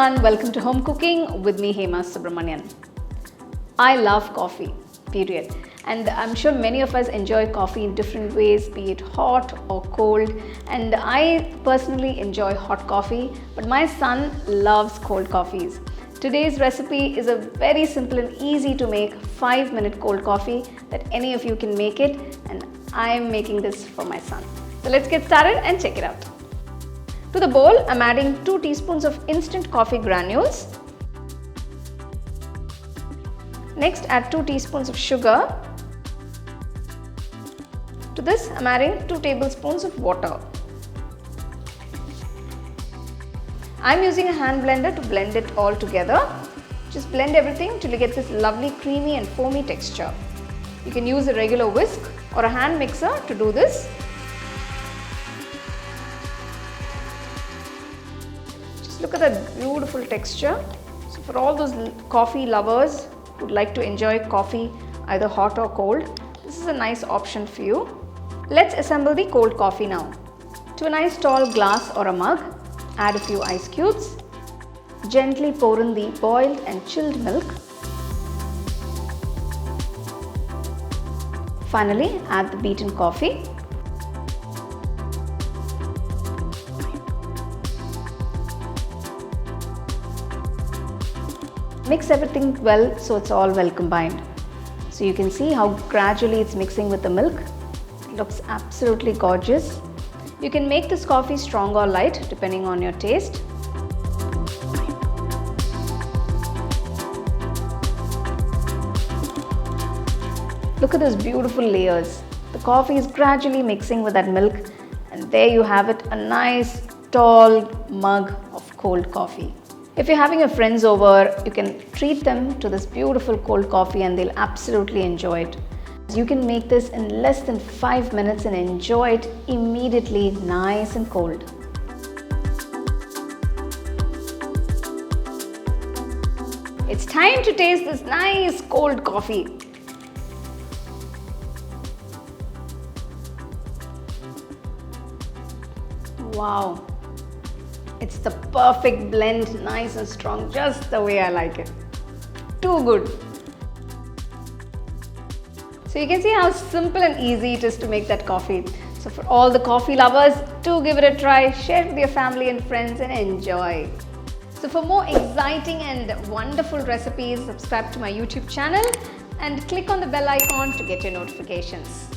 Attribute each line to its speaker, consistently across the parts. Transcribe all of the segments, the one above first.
Speaker 1: everyone, welcome to Home Cooking with me Hema Subramanian. I love coffee, period. And I'm sure many of us enjoy coffee in different ways, be it hot or cold. And I personally enjoy hot coffee, but my son loves cold coffees. Today's recipe is a very simple and easy to make 5-minute cold coffee that any of you can make it, and I'm making this for my son. So let's get started and check it out. To the bowl, I'm adding 2 teaspoons of instant coffee granules. Next, add 2 teaspoons of sugar. To this, I'm adding 2 tablespoons of water. I'm using a hand blender to blend it all together. Just blend everything till you get this lovely creamy and foamy texture. You can use a regular whisk or a hand mixer to do this. Look at that beautiful texture. So for all those coffee lovers who'd like to enjoy coffee either hot or cold, this is a nice option for you. Let's assemble the cold coffee now. To a nice tall glass or a mug, add a few ice cubes. Gently pour in the boiled and chilled milk. Finally, add the beaten coffee. Mix everything well so it's all well combined. So you can see how gradually it's mixing with the milk. It looks absolutely gorgeous. You can make this coffee strong or light depending on your taste. Look at those beautiful layers. The coffee is gradually mixing with that milk, and there you have it, a nice tall mug of cold coffee. If you're having your friends over, you can treat them to this beautiful cold coffee and they'll absolutely enjoy it. You can make this in less than 5 minutes and enjoy it immediately, nice and cold. It's time to taste this nice cold coffee. Wow. It's the perfect blend, nice and strong, just the way I like it. Too good. So you can see how simple and easy it is to make that coffee. So for all the coffee lovers, do give it a try, share it with your family and friends and enjoy. So for more exciting and wonderful recipes, subscribe to my YouTube channel and click on the bell icon to get your notifications.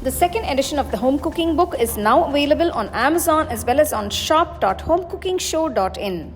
Speaker 1: The second edition of the home cooking book is now available on Amazon as well as on shop.homecookingshow.in.